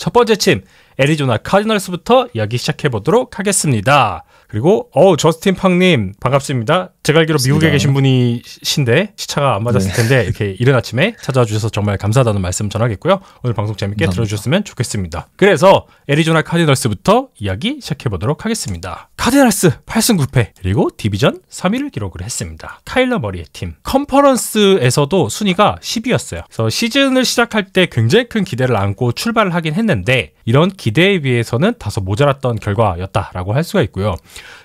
첫 번째 팀 애리조나 카디널스부터 이야기 시작해보도록 하겠습니다. 그리고 저스틴 팡님 반갑습니다. 제가 알기로 미국에 계신 분이신데 시차가 안 맞았을 텐데 이렇게 이른 아침에 찾아와 주셔서 정말 감사하다는 말씀 전하겠고요. 오늘 방송 재밌게 감사합니다. 들어주셨으면 좋겠습니다. 그래서 애리조나 카디널스부터 이야기 시작해보도록 하겠습니다. 카디널스 8승 9패 그리고 디비전 3위를 기록을 했습니다. 카일러 머리의 팀 컨퍼런스에서도 순위가 10위였어요. 그래서 시즌을 시작할 때 굉장히 큰 기대를 안고 출발을 하긴 했는데 이런 기대에 비해서는 다소 모자랐던 결과였다라고 할 수가 있고요.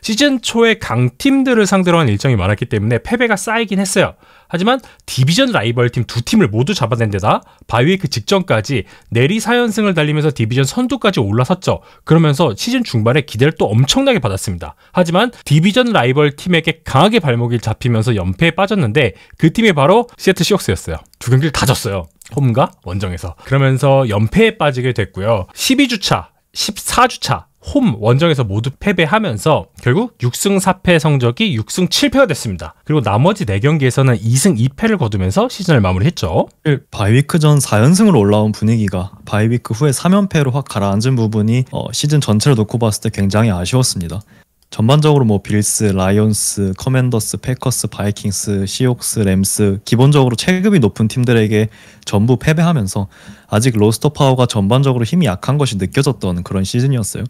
시즌 초에 강팀들을 상대로 한 일정이 많았기 때문에 패배가 쌓이긴 했어요. 하지만 디비전 라이벌 팀 두 팀을 모두 잡아낸 데다 바이웨이크 직전까지 내리 4연승을 달리면서 디비전 선두까지 올라섰죠. 그러면서 시즌 중반에 기대를 또 엄청나게 받았습니다. 하지만 디비전 라이벌 팀에게 강하게 발목이 잡히면서 연패에 빠졌는데 그 팀이 바로 시애틀 시옥스였어요. 두 경기를 다 졌어요. 홈과 원정에서. 그러면서 연패에 빠지게 됐고요. 12주차, 14주차 홈 원정에서 모두 패배하면서 결국 6승 4패 성적이 6승 7패가 됐습니다. 그리고 나머지 4경기에서는 2승 2패를 거두면서 시즌을 마무리했죠. 바이위크 전 4연승으로 올라온 분위기가 바이위크 후에 3연패로 확 가라앉은 부분이 시즌 전체를 놓고 봤을 때 굉장히 아쉬웠습니다. 전반적으로 빌스, 라이온스, 커맨더스, 패커스, 바이킹스, 시옥스, 램스 기본적으로 체급이 높은 팀들에게 전부 패배하면서 아직 로스터 파워가 전반적으로 힘이 약한 것이 느껴졌던 그런 시즌이었어요.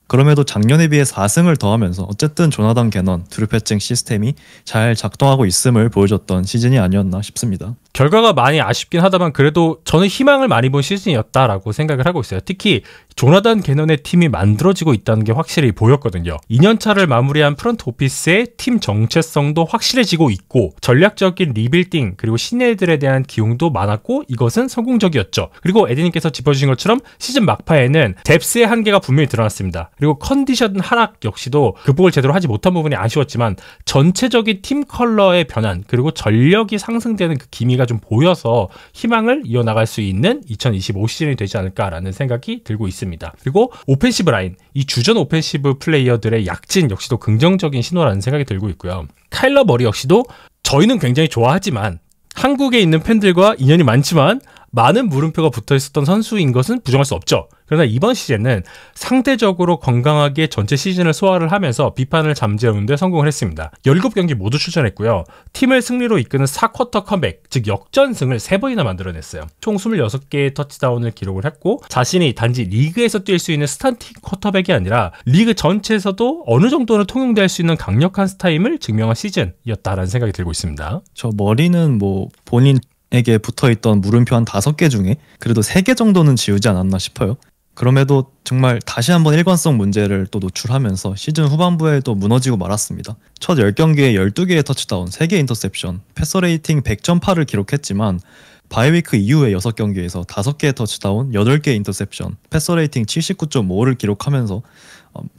그럼에도 작년에 비해 4승을 더하면서 어쨌든 조나단 개넌, 드루 패칭 시스템이 잘 작동하고 있음을 보여줬던 시즌이 아니었나 싶습니다. 결과가 많이 아쉽긴 하다만 그래도 저는 희망을 많이 본 시즌이었다라고 생각을 하고 있어요. 특히 조나단 개넌의 팀이 만들어지고 있다는 게 확실히 보였거든요. 2년차를 마무리한 프런트 오피스의 팀 정체성도 확실해지고 있고 전략적인 리빌딩 그리고 신예들에 대한 기용도 많았고 이것은 성공적이었죠. 그리고 에디님께서 짚어주신 것처럼 시즌 막판에는 뎁스의 한계가 분명히 드러났습니다. 그리고 컨디션 하락 역시도 극복을 제대로 하지 못한 부분이 아쉬웠지만 전체적인 팀 컬러의 변환 그리고 전력이 상승되는 그 기미가 좀 보여서 희망을 이어나갈 수 있는 2025 시즌이 되지 않을까라는 생각이 들고 있습니다. 그리고 오펜시브 라인, 이 주전 오펜시브 플레이어들의 약진 역시도 긍정적인 신호라는 생각이 들고 있고요. 카일러 머리 역시도 저희는 굉장히 좋아하지만 한국에 있는 팬들과 인연이 많지만 많은 물음표가 붙어 있었던 선수인 것은 부정할 수 없죠. 그러나 이번 시즌은 상대적으로 건강하게 전체 시즌을 소화를 하면서 비판을 잠재우는 데 성공을 했습니다. 17경기 모두 출전했고요. 팀을 승리로 이끄는 4쿼터 컴백, 즉 역전승을 3번이나 만들어냈어요. 총 26개의 터치다운을 기록을 했고 자신이 단지 리그에서 뛸 수 있는 스타팅 쿼터백이 아니라 리그 전체에서도 어느 정도는 통용될 수 있는 강력한 스타임을 증명한 시즌이었다라는 생각이 들고 있습니다. 저 머리는 본인에게 붙어있던 물음표 한 5개 중에 그래도 3개 정도는 지우지 않았나 싶어요. 그럼에도 정말 다시 한번 일관성 문제를 또 노출하면서 시즌 후반부에도 무너지고 말았습니다. 첫 10경기에 12개의 터치다운, 3개 인터셉션, 패서 레이팅 100.8을 기록했지만 바이위크 이후에 6경기에서 5개의 터치다운, 8개의 인터셉션, 패서 레이팅 79.5를 기록하면서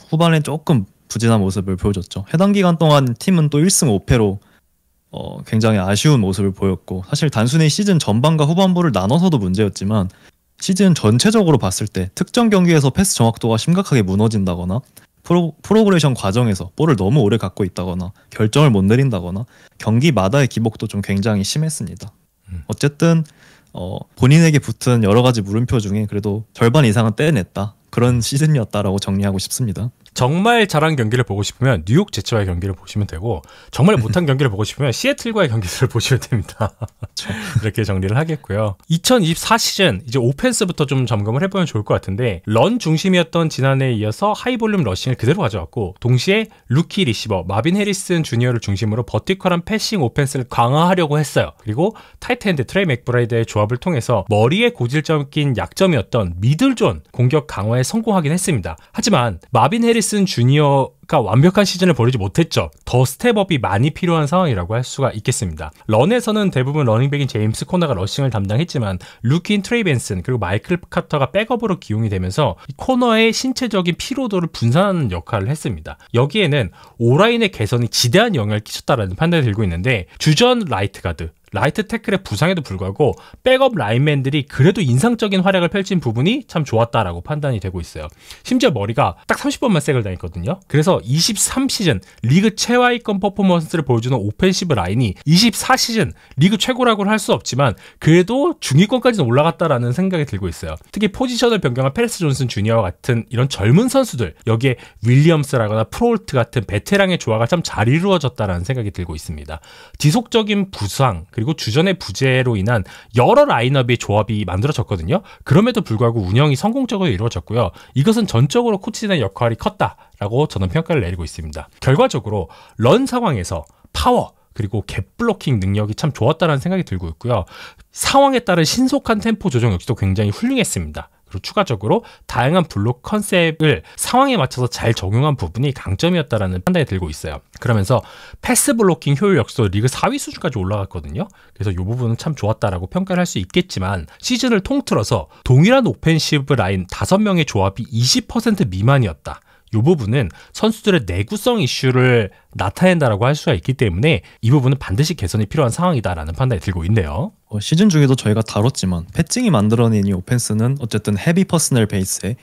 후반에 조금 부진한 모습을 보여줬죠. 해당 기간 동안 팀은 또 1승 5패로 굉장히 아쉬운 모습을 보였고 사실 단순히 시즌 전반과 후반부를 나눠서도 문제였지만 시즌 전체적으로 봤을 때 특정 경기에서 패스 정확도가 심각하게 무너진다거나 프로그레션 과정에서 볼을 너무 오래 갖고 있다거나 결정을 못 내린다거나 경기마다의 기복도 좀 굉장히 심했습니다. 어쨌든 본인에게 붙은 여러 가지 물음표 중에 그래도 절반 이상은 떼냈다. 그런 시즌이었다라고 정리하고 싶습니다. 정말 잘한 경기를 보고 싶으면 뉴욕 제츠와의 경기를 보시면 되고 정말 못한 경기를 보고 싶으면 시애틀과의 경기를 보시면 됩니다. 이렇게 정리를 하겠고요. 2024 시즌 이제 오펜스부터 좀 점검을 해보면 좋을 것 같은데 런 중심이었던 지난해에 이어서 하이볼륨 러싱을 그대로 가져왔고 동시에 루키 리시버 마빈 해리슨 주니어를 중심으로 버티컬한 패싱 오펜스를 강화하려고 했어요. 그리고 타이트엔드 트레이 맥브라이드의 조합을 통해서 머리에 고질적인 약점이었던 미들존 공격 강화에 성공하긴 했습니다. 하지만 마빈 해리슨 주니어가 완벽한 시즌을 보이지 못했죠. 더 스텝업이 많이 필요한 상황이라고 할 수가 있겠습니다. 런에서는 대부분 러닝백인 제임스 코너가 러싱을 담당했지만 루키인 트레이 벤슨 그리고 마이클 카터가 백업으로 기용이 되면서 코너의 신체적인 피로도를 분산하는 역할을 했습니다. 여기에는 오라인의 개선이 지대한 영향을 끼쳤다라는 판단이 들고 있는데 주전 라이트 가드 라이트 태클의 부상에도 불구하고 백업 라인맨들이 그래도 인상적인 활약을 펼친 부분이 참 좋았다라고 판단이 되고 있어요. 심지어 머리가 딱 30번만 색을 당했거든요. 그래서 23시즌 리그 최하위권 퍼포먼스를 보여주는 오펜시브 라인이 24시즌 리그 최고라고는 할 수 없지만 그래도 중위권까지는 올라갔다라는 생각이 들고 있어요. 특히 포지션을 변경한 페레스 존슨 주니어와 같은 이런 젊은 선수들, 여기에 윌리엄스라거나 프로홀트 같은 베테랑의 조화가 참 잘 이루어졌다라는 생각이 들고 있습니다. 지속적인 부상 그리고 주전의 부재로 인한 여러 라인업의 조합이 만들어졌거든요. 그럼에도 불구하고 운영이 성공적으로 이루어졌고요. 이것은 전적으로 코치진의 역할이 컸다라고 저는 평가를 내리고 있습니다. 결과적으로 런 상황에서 파워 그리고 갭 블로킹 능력이 참 좋았다는 생각이 들고 있고요. 상황에 따른 신속한 템포 조정 역시도 굉장히 훌륭했습니다. 그리고 추가적으로 다양한 블록 컨셉을 상황에 맞춰서 잘 적용한 부분이 강점이었다라는 판단이 들고 있어요. 그러면서 패스 블로킹 효율 역시도 리그 4위 수준까지 올라갔거든요. 그래서 이 부분은 참 좋았다라고 평가를 할 수 있겠지만 시즌을 통틀어서 동일한 오펜시브 라인 5명의 조합이 20% 미만이었다. 이 부분은 선수들의 내구성 이슈를 나타낸다라고 할 수가 있기 때문에 이 부분은 반드시 개선이 필요한 상황이다라는 판단이 들고 있네요. 시즌 중에도 저희가 다뤘지만 패칭이 만들어낸 이 오펜스는 어쨌든 헤비 퍼스널 베이스에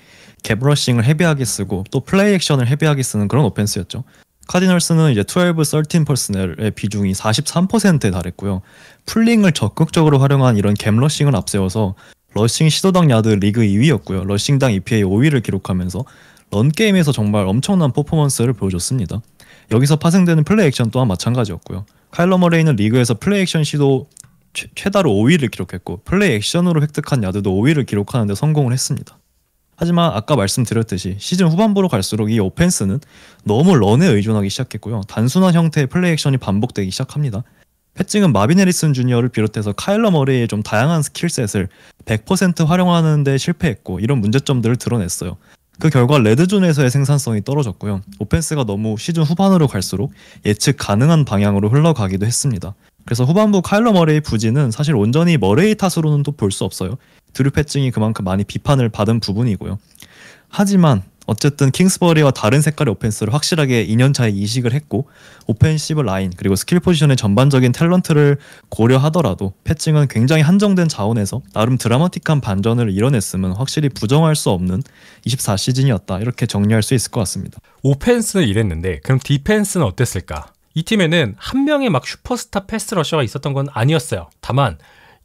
갭 러싱을 헤비하게 쓰고 또 플레이 액션을 헤비하게 쓰는 그런 오펜스였죠. 카디널스는 이제 12, 13 퍼스널의 비중이 43%에 달했고요. 풀링을 적극적으로 활용한 이런 갭 러싱을 앞세워서 러싱 시도당 야드 리그 2위였고요. 러싱당 EPA 5위를 기록하면서 런게임에서 정말 엄청난 퍼포먼스를 보여줬습니다. 여기서 파생되는 플레이 액션 또한 마찬가지였고요. 카일러 머레이는 리그에서 플레이 액션 시도 최다로 5위를 기록했고 플레이 액션으로 획득한 야드도 5위를 기록하는 데 성공을 했습니다. 하지만 아까 말씀드렸듯이 시즌 후반부로 갈수록 이 오펜스는 너무 런에 의존하기 시작했고요. 단순한 형태의 플레이 액션이 반복되기 시작합니다. 패칭은 마빈 해리슨 주니어를 비롯해서 카일러 머레이의 좀 다양한 스킬셋을 100% 활용하는 데 실패했고 이런 문제점들을 드러냈어요. 그 결과 레드존에서의 생산성이 떨어졌고요. 오펜스가 너무 시즌 후반으로 갈수록 예측 가능한 방향으로 흘러가기도 했습니다. 그래서 후반부 카일러 머레이 부진은 사실 온전히 머레이 탓으로는 또 볼 수 없어요. 드류 패칭이 그만큼 많이 비판을 받은 부분이고요. 하지만 어쨌든 킹스버리와 다른 색깔의 오펜스를 확실하게 2년차에 이식을 했고 오펜시브 라인 그리고 스킬 포지션의 전반적인 탤런트를 고려하더라도 패칭은 굉장히 한정된 자원에서 나름 드라마틱한 반전을 이뤄냈음은 확실히 부정할 수 없는 24시즌이었다 이렇게 정리할 수 있을 것 같습니다. 오펜스는 이랬는데 그럼 디펜스는 어땠을까? 이 팀에는 한 명의 막 슈퍼스타 패스 러셔가 있었던 건 아니었어요. 다만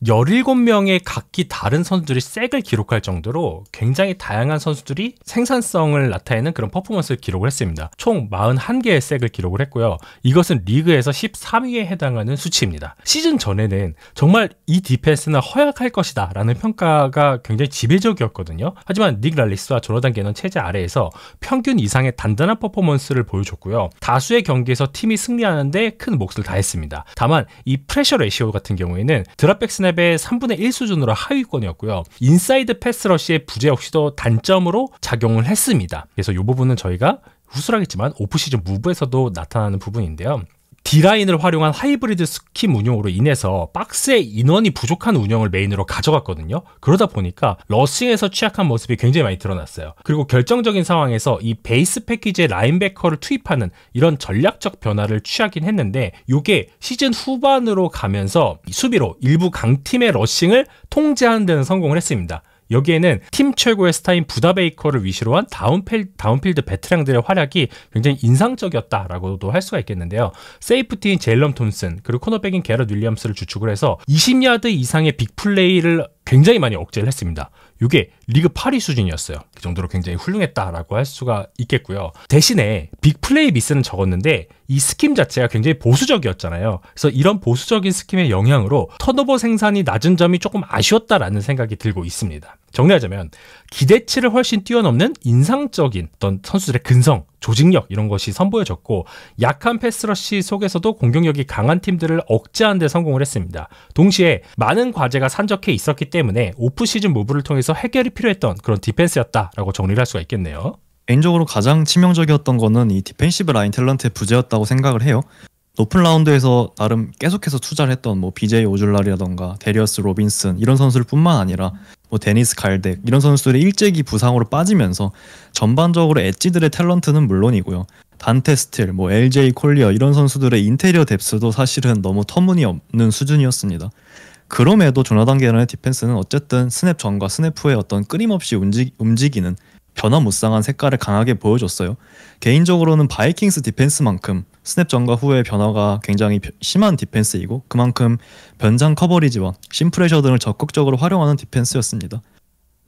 17명의 각기 다른 선수들이 색을 기록할 정도로 굉장히 다양한 선수들이 생산성을 나타내는 그런 퍼포먼스를 기록을 했습니다. 총 41개의 색을 기록을 했고요. 이것은 리그에서 13위에 해당하는 수치입니다. 시즌 전에는 정말 이 디펜스는 허약할 것이다 라는 평가가 굉장히 지배적이었거든요. 하지만 닉 랄리스와 조나단 게넌 체제 아래에서 평균 이상의 단단한 퍼포먼스를 보여줬고요. 다수의 경기에서 팀이 승리하는데 큰 몫을 다했습니다. 다만 이 프레셔 레시오 같은 경우에는 드랍백 스냅 의 3분의 1 수준으로 하위권이었고요. 인사이드 패스러시의 부재 역시도 단점으로 작용을 했습니다. 그래서 이 부분은 저희가 후술하겠지만 오프시즌 무브에서도 나타나는 부분인데요. D라인을 활용한 하이브리드 스킴 운용으로 인해서 박스에 인원이 부족한 운영을 메인으로 가져갔거든요. 그러다 보니까 러싱에서 취약한 모습이 굉장히 많이 드러났어요. 그리고 결정적인 상황에서 이 베이스 패키지의 라인베커를 투입하는 이런 전략적 변화를 취하긴 했는데 이게 시즌 후반으로 가면서 수비로 일부 강팀의 러싱을 통제하는 데는 성공을 했습니다. 여기에는 팀 최고의 스타인 부다 베이커를 위시로 한 다운필드 베테랑들의 활약이 굉장히 인상적이었다라고도 할 수가 있겠는데요. 세이프티인 제일럼 톰슨 그리고 코너백인 게럿 윌리엄스를 주축을 해서 20야드 이상의 빅플레이를 굉장히 많이 억제를 했습니다. 이게 리그 8위 수준이었어요. 그 정도로 굉장히 훌륭했다라고 할 수가 있겠고요. 대신에 빅플레이 미스는 적었는데 이 스킴 자체가 굉장히 보수적이었잖아요. 그래서 이런 보수적인 스킴의 영향으로 턴오버 생산이 낮은 점이 조금 아쉬웠다라는 생각이 들고 있습니다. 정리하자면 기대치를 훨씬 뛰어넘는 인상적인 어떤 선수들의 근성, 조직력 이런 것이 선보여졌고 약한 패스러시 속에서도 공격력이 강한 팀들을 억제하는 데 성공을 했습니다. 동시에 많은 과제가 산적해 있었기 때문에 오프시즌 무브를 통해서 해결이 필요했던 그런 디펜스였다라고 정리를 할 수가 있겠네요. 개인적으로 가장 치명적이었던 거는 이 디펜시브 라인 탤런트의 부재였다고 생각을 해요. 높은 라운드에서 나름 계속해서 투자를 했던 BJ 오줄라리라던가 데리어스 로빈슨 이런 선수들 뿐만 아니라 뭐 데니스 갈덱 이런 선수들이 일제기 부상으로 빠지면서 전반적으로 엣지들의 탤런트는 물론이고요. 단테 스틸, 뭐 LJ 콜리어 이런 선수들의 인테리어 뎁스도 사실은 너무 터무니없는 수준이었습니다. 그럼에도 조나단 게넌의 디펜스는 어쨌든 스냅 전과 스냅 후에 어떤 끊임없이 움직이는 변화무쌍한 색깔을 강하게 보여줬어요. 개인적으로는 바이킹스 디펜스만큼 스냅 전과 후의 변화가 굉장히 심한 디펜스이고 그만큼 변장 커버리지와 심프레셔 등을 적극적으로 활용하는 디펜스였습니다.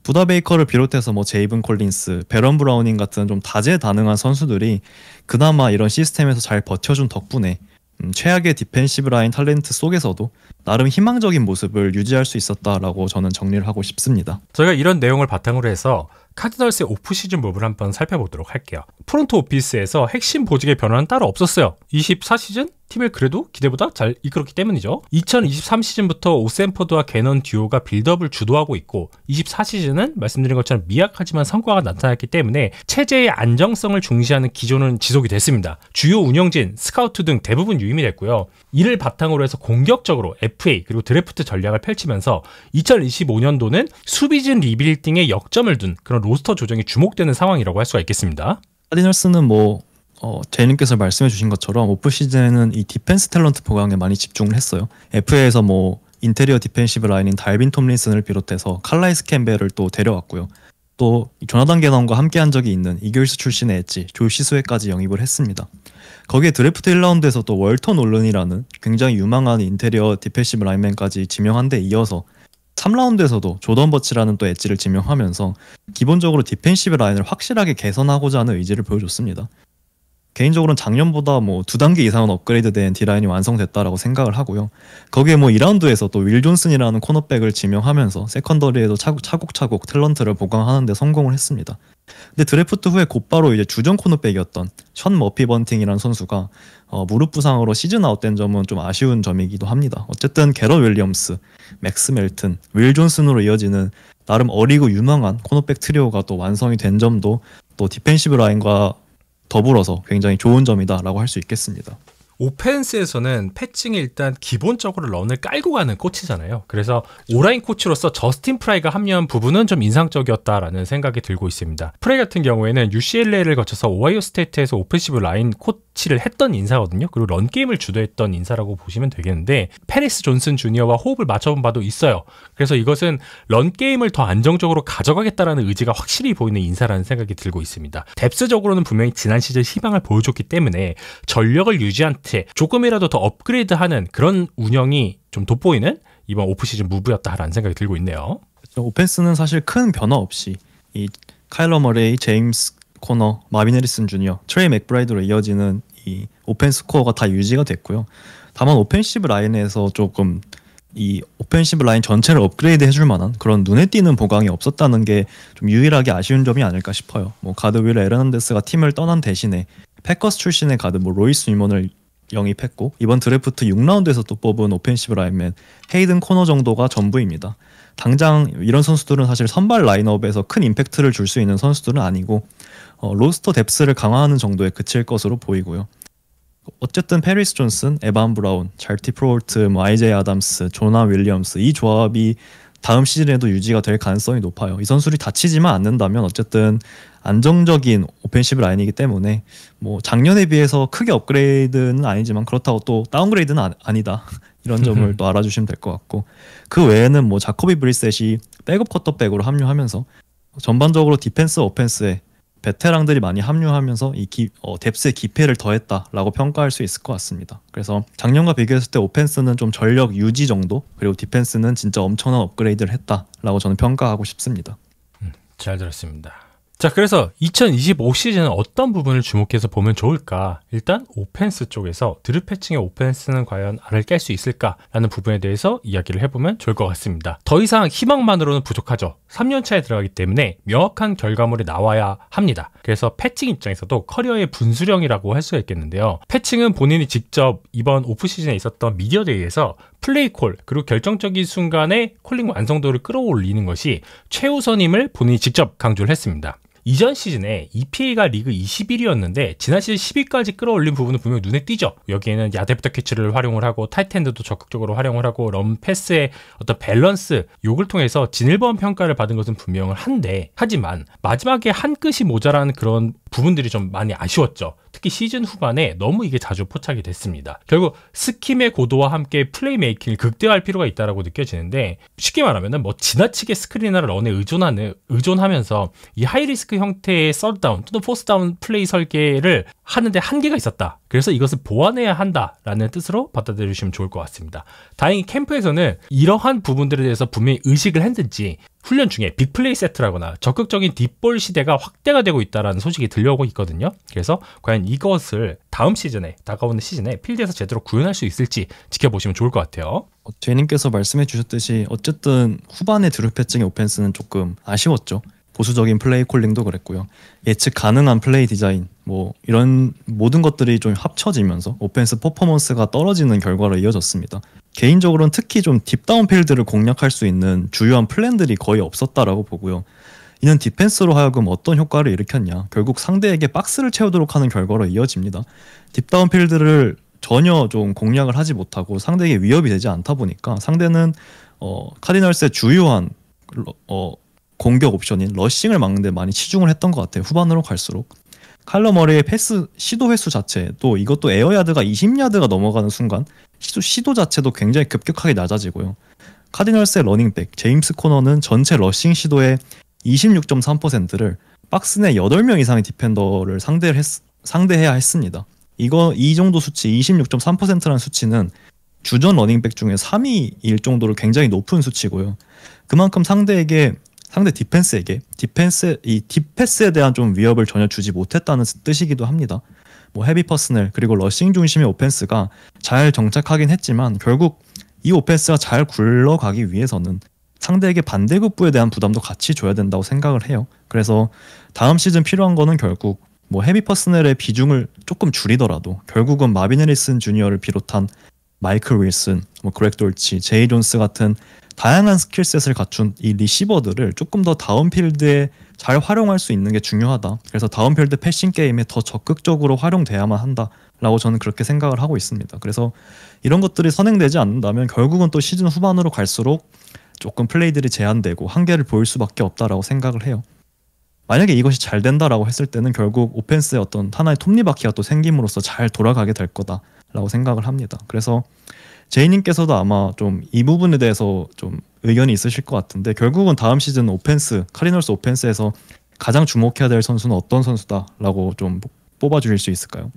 부다 베이커를 비롯해서 뭐 제이븐 콜린스, 베런 브라우닝 같은 좀 다재다능한 선수들이 그나마 이런 시스템에서 잘 버텨준 덕분에 최악의 디펜시브 라인 탤런트 속에서도 나름 희망적인 모습을 유지할 수 있었다라고 저는 정리를 하고 싶습니다. 저희가 이런 내용을 바탕으로 해서 카디널스의 오프시즌 무브를 한번 살펴보도록 할게요. 프론트 오피스에서 핵심 보직의 변화는 따로 없었어요. 24시즌? 팀을 그래도 기대보다 잘 이끌었기 때문이죠. 2023시즌부터 오센포드와 게넌 듀오가 빌드업을 주도하고 있고 24시즌은 말씀드린 것처럼 미약하지만 성과가 나타났기 때문에 체제의 안정성을 중시하는 기조는 지속이 됐습니다. 주요 운영진, 스카우트 등 대부분 유임이 됐고요. 이를 바탕으로 해서 공격적으로 FA 그리고 드래프트 전략을 펼치면서 2025년도는 수비진 리빌딩에 역점을 둔 그런 로스터 조정이 주목되는 상황이라고 할 수가 있겠습니다. 카디널스는 제이님께서 말씀해 주신 것처럼 오프시즌에는 이 디펜스 탤런트 보강에 많이 집중을 했어요. FA에서 인테리어 디펜시브 라인인 달빈 톰린슨을 비롯해서 칼라이스 캠벨을 또 데려왔고요. 또 조나단 게넌과 함께한 적이 있는 이글스 출신의 엣지 조시 스웨까지 영입을 했습니다. 거기에 드래프트 1라운드에서 또 월턴 올른이라는 굉장히 유망한 인테리어 디펜시브 라인맨까지 지명한 데 이어서 3라운드에서도 조던 버치라는 또 엣지를 지명하면서 기본적으로 디펜시브 라인을 확실하게 개선하고자 하는 의지를 보여줬습니다. 개인적으로는 작년보다 2단계 이상은 업그레이드된 D라인이 완성됐다라고 생각을 하고요. 거기에 2라운드에서 또 윌 존슨이라는 코너백을 지명하면서 세컨더리에도 차곡차곡 탤런트를 보강하는 데 성공을 했습니다. 근데 드래프트 후에 곧바로 이제 주전 코너백이었던 션 머피 번팅이라는 선수가 무릎 부상으로 시즌 아웃된 점은 좀 아쉬운 점이기도 합니다. 어쨌든 게럿 윌리엄스, 맥스 멜튼, 윌 존슨으로 이어지는 나름 어리고 유망한 코너백 트리오가 또 완성이 된 점도 또 디펜시브 라인과 더불어서 굉장히 좋은 점이다라고 할 수 있겠습니다. 오펜스에서는 패칭이 일단 기본적으로 런을 깔고 가는 코치잖아요. 그래서 오라인 코치로서 저스틴 프라이가 합류한 부분은 좀 인상적이었다라는 생각이 들고 있습니다. 프라이 같은 경우에는 UCLA를 거쳐서 오하이오 스테이트에서 오펜시브 라인 코치를 했던 인사거든요. 그리고 런 게임을 주도했던 인사라고 보시면 되겠는데 페리스 존슨 주니어와 호흡을 맞춰본 바도 있어요. 그래서 이것은 런 게임을 더 안정적으로 가져가겠다라는 의지가 확실히 보이는 인사라는 생각이 들고 있습니다. 뎁스적으로는 분명히 지난 시즌 희망을 보여줬기 때문에 전력을 유지한 조금이라도 더 업그레이드하는 그런 운영이 좀 돋보이는 이번 오프시즌 무브였다라는 생각이 들고 있네요. 오펜스는 사실 큰 변화 없이 이 카일러 머레이, 제임스 코너, 마빈 해리슨 주니어, 트레이 맥브라이드로 이어지는 이 오펜스 코어가 다 유지가 됐고요. 다만 오펜시브 라인에서 조금 이 오펜시브 라인 전체를 업그레이드 해줄 만한 그런 눈에 띄는 보강이 없었다는 게 좀 유일하게 아쉬운 점이 아닐까 싶어요. 가드 윌 에르난데스가 팀을 떠난 대신에 패커스 출신의 가드 로이스 뉴먼을 영입했고 이번 드래프트 6라운드에서 또 뽑은 오펜시브 라인맨 헤이든 코너 정도가 전부입니다. 당장 이런 선수들은 사실 선발 라인업에서 큰 임팩트를 줄 수 있는 선수들은 아니고 로스터 뎁스를 강화하는 정도에 그칠 것으로 보이고요. 어쨌든 페리스 존슨, 에반 브라운, 잘티 프로홀트, 아이제이 아담스, 조나 윌리엄스 이 조합이 다음 시즌에도 유지가 될 가능성이 높아요. 이 선수들이 다치지만 않는다면 어쨌든 안정적인 오펜시브 라인이기 때문에 작년에 비해서 크게 업그레이드는 아니지만 그렇다고 또 다운그레이드는 아니다. 이런 점을 또 알아주시면 될 것 같고 그 외에는 자코비 브리셋이 백업 쿼터백으로 합류하면서 전반적으로 디펜스, 오펜스에 베테랑들이 많이 합류하면서 이 뎁스의 기패를 더했다라고 평가할 수 있을 것 같습니다. 그래서 작년과 비교했을 때 오펜스는 좀 전력 유지 정도 그리고 디펜스는 진짜 엄청난 업그레이드를 했다라고 저는 평가하고 싶습니다. 잘 들었습니다. 자, 그래서 2025 시즌은 어떤 부분을 주목해서 보면 좋을까? 일단 오펜스 쪽에서 드루 패칭의 오펜스는 과연 알을 깰 수 있을까라는 부분에 대해서 이야기를 해보면 좋을 것 같습니다. 더 이상 희망만으로는 부족하죠. 3년차에 들어가기 때문에 명확한 결과물이 나와야 합니다. 그래서 패칭 입장에서도 커리어의 분수령이라고 할 수가 있겠는데요. 패칭은 본인이 직접 이번 오프시즌에 있었던 미디어데이에서 플레이 콜 그리고 결정적인 순간에 콜링 완성도를 끌어올리는 것이 최우선임을 본인이 직접 강조를 했습니다. 이전 시즌에 EPA가 리그 21위였는데 지난 시즌 10위까지 끌어올린 부분은 분명히 눈에 띄죠. 여기에는 야데부터 캐치를 활용을 하고 타이트엔드도 적극적으로 활용을 하고 런 패스의 어떤 밸런스 요걸 통해서 진일보한 평가를 받은 것은 분명한데, 하지만 마지막에 한 끗이 모자란 그런 부분들이 좀 많이 아쉬웠죠. 특히 시즌 후반에 너무 이게 자주 포착이 됐습니다. 결국 스킴의 고도와 함께 플레이메이킹을 극대화할 필요가 있다고 느껴지는데, 쉽게 말하면 뭐 지나치게 스크린이나 런에 의존하면서 이 하이리스크 형태의 썰다운 또는 포스다운 플레이 설계를 하는데 한계가 있었다. 그래서 이것을 보완해야 한다라는 뜻으로 받아들여주시면 좋을 것 같습니다. 다행히 캠프에서는 이러한 부분들에 대해서 분명히 의식을 했는지 훈련 중에 빅플레이 세트라거나 적극적인 딥볼 시대가 확대가 되고 있다는 소식이 들려오고 있거든요. 그래서 과연 이것을 다가오는 시즌에 필드에서 제대로 구현할 수 있을지 지켜보시면 좋을 것 같아요. 제이님께서 말씀해 주셨듯이 어쨌든 후반에 드루 패칭의 오펜스는 조금 아쉬웠죠. 보수적인 플레이 콜링도 그랬고요. 예측 가능한 플레이 디자인 뭐 이런 모든 것들이 좀 합쳐지면서 오펜스 퍼포먼스가 떨어지는 결과로 이어졌습니다. 개인적으로는 특히 좀 딥다운 필드를 공략할 수 있는 주요한 플랜들이 거의 없었다라고 보고요. 이는 디펜스로 하여금 어떤 효과를 일으켰냐, 결국 상대에게 박스를 채우도록 하는 결과로 이어집니다. 딥다운 필드를 전혀 좀 공략을 하지 못하고 상대에게 위협이 되지 않다 보니까 상대는 카디널스의 주요한 공격 옵션인 러싱을 막는 데 많이 치중을 했던 것 같아요. 후반으로 갈수록 칼러 머리의 패스 시도 횟수 자체도, 이것도 에어야드가 20야드가 넘어가는 순간 시도 자체도 굉장히 급격하게 낮아지고요. 카디널스의 러닝백 제임스 코너는 전체 러싱 시도의 26.3%를 박스 내 8명 이상의 디펜더를 상대해야 했습니다. 이 정도 수치 26.3%라는 수치는 주전 러닝백 중에 3위일 정도로 굉장히 높은 수치고요. 그만큼 상대 디펜스에게 이 딥패스에 대한 좀 위협을 전혀 주지 못했다는 뜻이기도 합니다. 뭐 헤비 퍼스널 그리고 러싱 중심의 오펜스가 잘 정착하긴 했지만 결국 이 오펜스가 잘 굴러가기 위해서는 상대에게 반대급부에 대한 부담도 같이 줘야 된다고 생각을 해요. 그래서 다음 시즌 필요한 거는 결국 뭐 헤비 퍼스널의 비중을 조금 줄이더라도 결국은 마빈 해리슨 주니어를 비롯한 마이클 윌슨, 뭐 그렉 돌치, 제이 존스 같은 다양한 스킬셋을 갖춘 이 리시버들을 조금 더 다운필드에 잘 활용할 수 있는 게 중요하다. 그래서 다운필드 패싱 게임에 더 적극적으로 활용돼야만 한다라고 저는 그렇게 생각을 하고 있습니다. 그래서 이런 것들이 선행되지 않는다면 결국은 또 시즌 후반으로 갈수록 조금 플레이들이 제한되고 한계를 보일 수밖에 없다라고 생각을 해요. 만약에 이것이 잘 된다라고 했을 때는 결국 오펜스의 어떤 하나의 톱니바퀴가 또 생김으로써 잘 돌아가게 될 거다라고 생각을 합니다. 그래서 제이님께서도 아마 좀 이 부분에 대해서 좀 의견이 있으실 것 같은데, 결국은 다음 시즌 카디널스 오펜스에서 가장 주목해야 될 선수는 어떤 선수다라고 좀 뽑아주실 수 있을까요?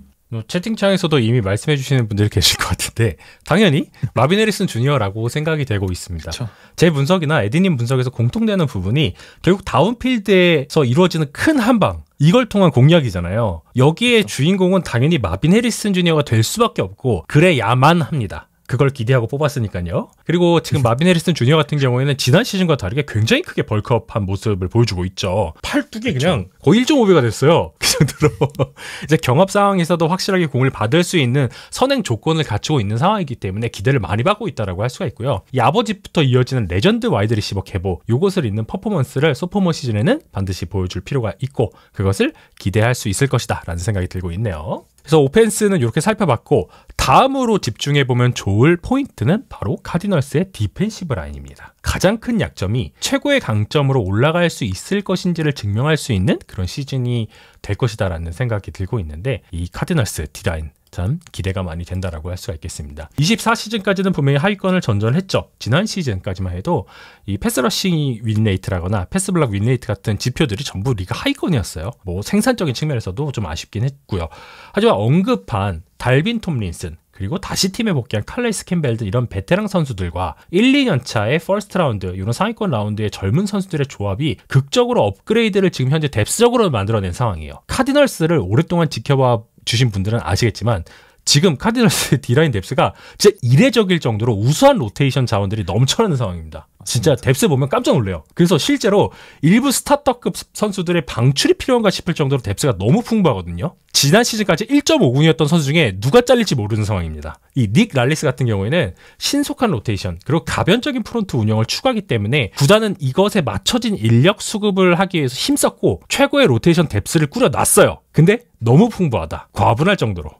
채팅창에서도 이미 말씀해 주시는 분들이 계실 것 같은데 당연히 마빈 해리슨 주니어라고 생각이 되고 있습니다. 그쵸. 제 분석이나 에디님 분석에서 공통되는 부분이 결국 다운필드에서 이루어지는 큰 한방, 이걸 통한 공략이잖아요. 여기에 주인공은 당연히 마빈 해리슨 주니어가 될 수밖에 없고 그래야만 합니다. 그걸 기대하고 뽑았으니까요. 그리고 지금 마빈 해리슨 주니어 같은 경우에는 지난 시즌과 다르게 굉장히 크게 벌크업한 모습을 보여주고 있죠. 팔뚝이 그냥 거의 1.5배가 됐어요. 그 정도로 이제 경합 상황에서도 확실하게 공을 받을 수 있는 선행 조건을 갖추고 있는 상황이기 때문에 기대를 많이 받고 있다라고 할 수가 있고요. 이 아버지부터 이어지는 레전드 와이드 리시버 계보, 요것을 잇는 퍼포먼스를 소포머 시즌에는 반드시 보여줄 필요가 있고 그것을 기대할 수 있을 것이다 라는 생각이 들고 있네요. 그래서 오펜스는 이렇게 살펴봤고, 다음으로 집중해보면 좋을 포인트는 바로 카디널스의 디펜시브 라인입니다. 가장 큰 약점이 최고의 강점으로 올라갈 수 있을 것인지를 증명할 수 있는 그런 시즌이 될 것이다 라는 생각이 들고 있는데, 이 카디널스 D라인 참 기대가 많이 된다라고 할 수가 있겠습니다. 24시즌까지는 분명히 하위권을 전전했죠. 지난 시즌까지만 해도 이 패스러싱 윈레이트라거나 패스블락 윈레이트 같은 지표들이 전부 리그 하위권이었어요. 뭐 생산적인 측면에서도 좀 아쉽긴 했고요. 하지만 언급한 달빈 톰린슨, 그리고 다시 팀에 복귀한 칼레이스 캠벨 등 이런 베테랑 선수들과 1, 2년 차의 퍼스트 라운드, 이런 상위권 라운드의 젊은 선수들의 조합이 극적으로 업그레이드를 지금 현재 뎁스적으로 만들어낸 상황이에요. 카디널스를 오랫동안 지켜봐 주신 분들은 아시겠지만 지금 카디널스 D라인 뎁스가 진짜 이례적일 정도로 우수한 로테이션 자원들이 넘쳐나는 상황입니다. 진짜 뎁스 보면 깜짝 놀래요. 그래서 실제로 일부 스타터급 선수들의 방출이 필요한가 싶을 정도로 뎁스가 너무 풍부하거든요. 지난 시즌까지 1.5군이었던 선수 중에 누가 잘릴지 모르는 상황입니다. 이 닉 랄리스 같은 경우에는 신속한 로테이션 그리고 가변적인 프론트 운영을 추구하기 때문에 구단은 이것에 맞춰진 인력 수급을 하기 위해서 힘썼고 최고의 로테이션 뎁스를 꾸려놨어요. 근데 너무 풍부하다. 과분할 정도로.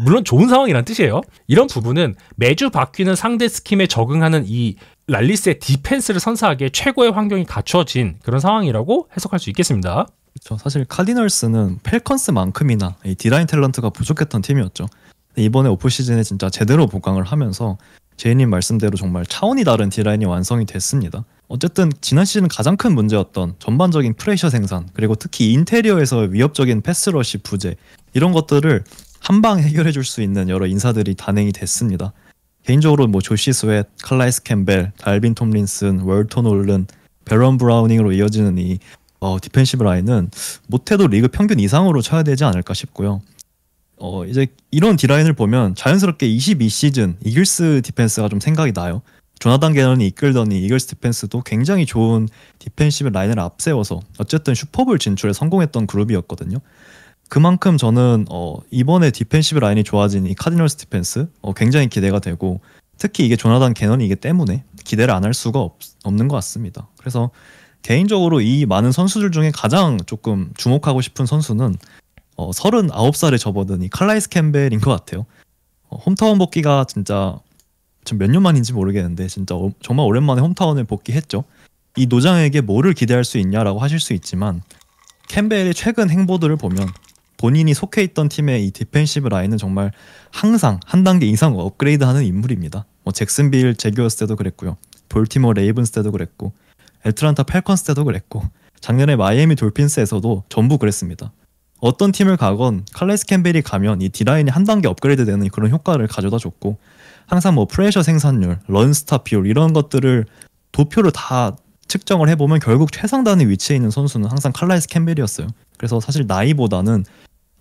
물론 좋은 상황이란 뜻이에요. 이런 부분은 매주 바뀌는 상대 스킴에 적응하는 이 랄리스의 디펜스를 선사하기에 최고의 환경이 갖춰진 그런 상황이라고 해석할 수 있겠습니다. 그렇죠. 사실 카디널스는 펠컨스만큼이나 이 D라인 탤런트가 부족했던 팀이었죠. 이번에 오프시즌에 진짜 제대로 보강을 하면서 제이님 말씀대로 정말 차원이 다른 D라인이 완성이 됐습니다. 어쨌든 지난 시즌 가장 큰 문제였던 전반적인 프레셔 생산 그리고 특히 인테리어에서 위협적인 패스러시 부재 이런 것들을 한방 해결해 줄 수 있는 여러 인사들이 단행이 됐습니다. 개인적으로 뭐 조시 스웨트, 칼라이스 캠벨, 달빈 톰린슨, 월턴 올른, 베런 브라우닝으로 이어지는 이 디펜시브 라인은 못해도 리그 평균 이상으로 쳐야 되지 않을까 싶고요. 이제 이런 D라인을 보면 자연스럽게 22시즌 이글스 디펜스가 좀 생각이 나요. 조나단 게넌이 이끌던 이 이글스 디펜스도 굉장히 좋은 디펜시브 라인을 앞세워서 어쨌든 슈퍼볼 진출에 성공했던 그룹이었거든요. 그만큼 저는 이번에 디펜시브 라인이 좋아진 이 카디널스 디펜스 굉장히 기대가 되고 특히 이게 조나단 게넌이기 때문에 기대를 안 할 수가 없는 것 같습니다. 그래서 개인적으로 이 많은 선수들 중에 가장 조금 주목하고 싶은 선수는 39살에 접어든 이 칼라이스 캠벨인 것 같아요. 홈타운 복귀가 진짜 지금 몇 년 만인지 모르겠는데 진짜 정말 오랜만에 홈타운을 복귀했죠. 이 노장에게 뭐를 기대할 수 있냐라고 하실 수 있지만 캠벨의 최근 행보들을 보면 본인이 속해 있던 팀의 이 디펜시브 라인은 정말 항상 한 단계 이상 업그레이드하는 인물입니다. 잭슨빌 제규어스 때도 그랬고요. 볼티모어 레이븐스 때도 그랬고 애틀란타 펠컨스 때도 그랬고 작년에 마이애미 돌핀스에서도 전부 그랬습니다. 어떤 팀을 가건 칼라이스 캠벨이 가면 이 D라인이 한 단계 업그레이드되는 그런 효과를 가져다 줬고 항상 뭐 프레셔 생산율, 런스타 비율 이런 것들을 도표를 다 측정을 해보면 결국 최상단의 위치에 있는 선수는 항상 칼라이스 캠벨이었어요. 그래서 사실 나이보다는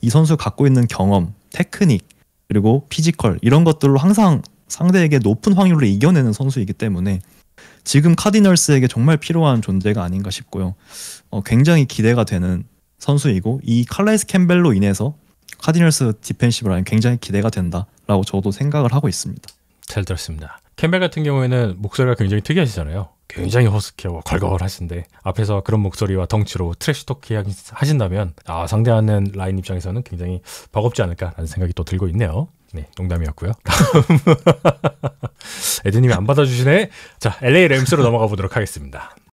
이 선수가 갖고 있는 경험, 테크닉, 그리고 피지컬 이런 것들로 항상 상대에게 높은 확률로 이겨내는 선수이기 때문에 지금 카디널스에게 정말 필요한 존재가 아닌가 싶고요. 굉장히 기대가 되는 선수이고 이 칼라이스 캠벨로 인해서 카디널스 디펜시브 라인 굉장히 기대가 된다라고 저도 생각을 하고 있습니다. 잘 들었습니다. 캠벨 같은 경우에는 목소리가 굉장히 특이하시잖아요. 굉장히 허스키하고 걸걸하신데 앞에서 그런 목소리와 덩치로 트래시 토크 하신다면 상대하는 라인 입장에서는 굉장히 버겁지 않을까라는 생각이 또 들고 있네요. 네, 농담이었고요. 에드님이 안 받아주시네. 자, LA 램스로 넘어가 보도록 하겠습니다.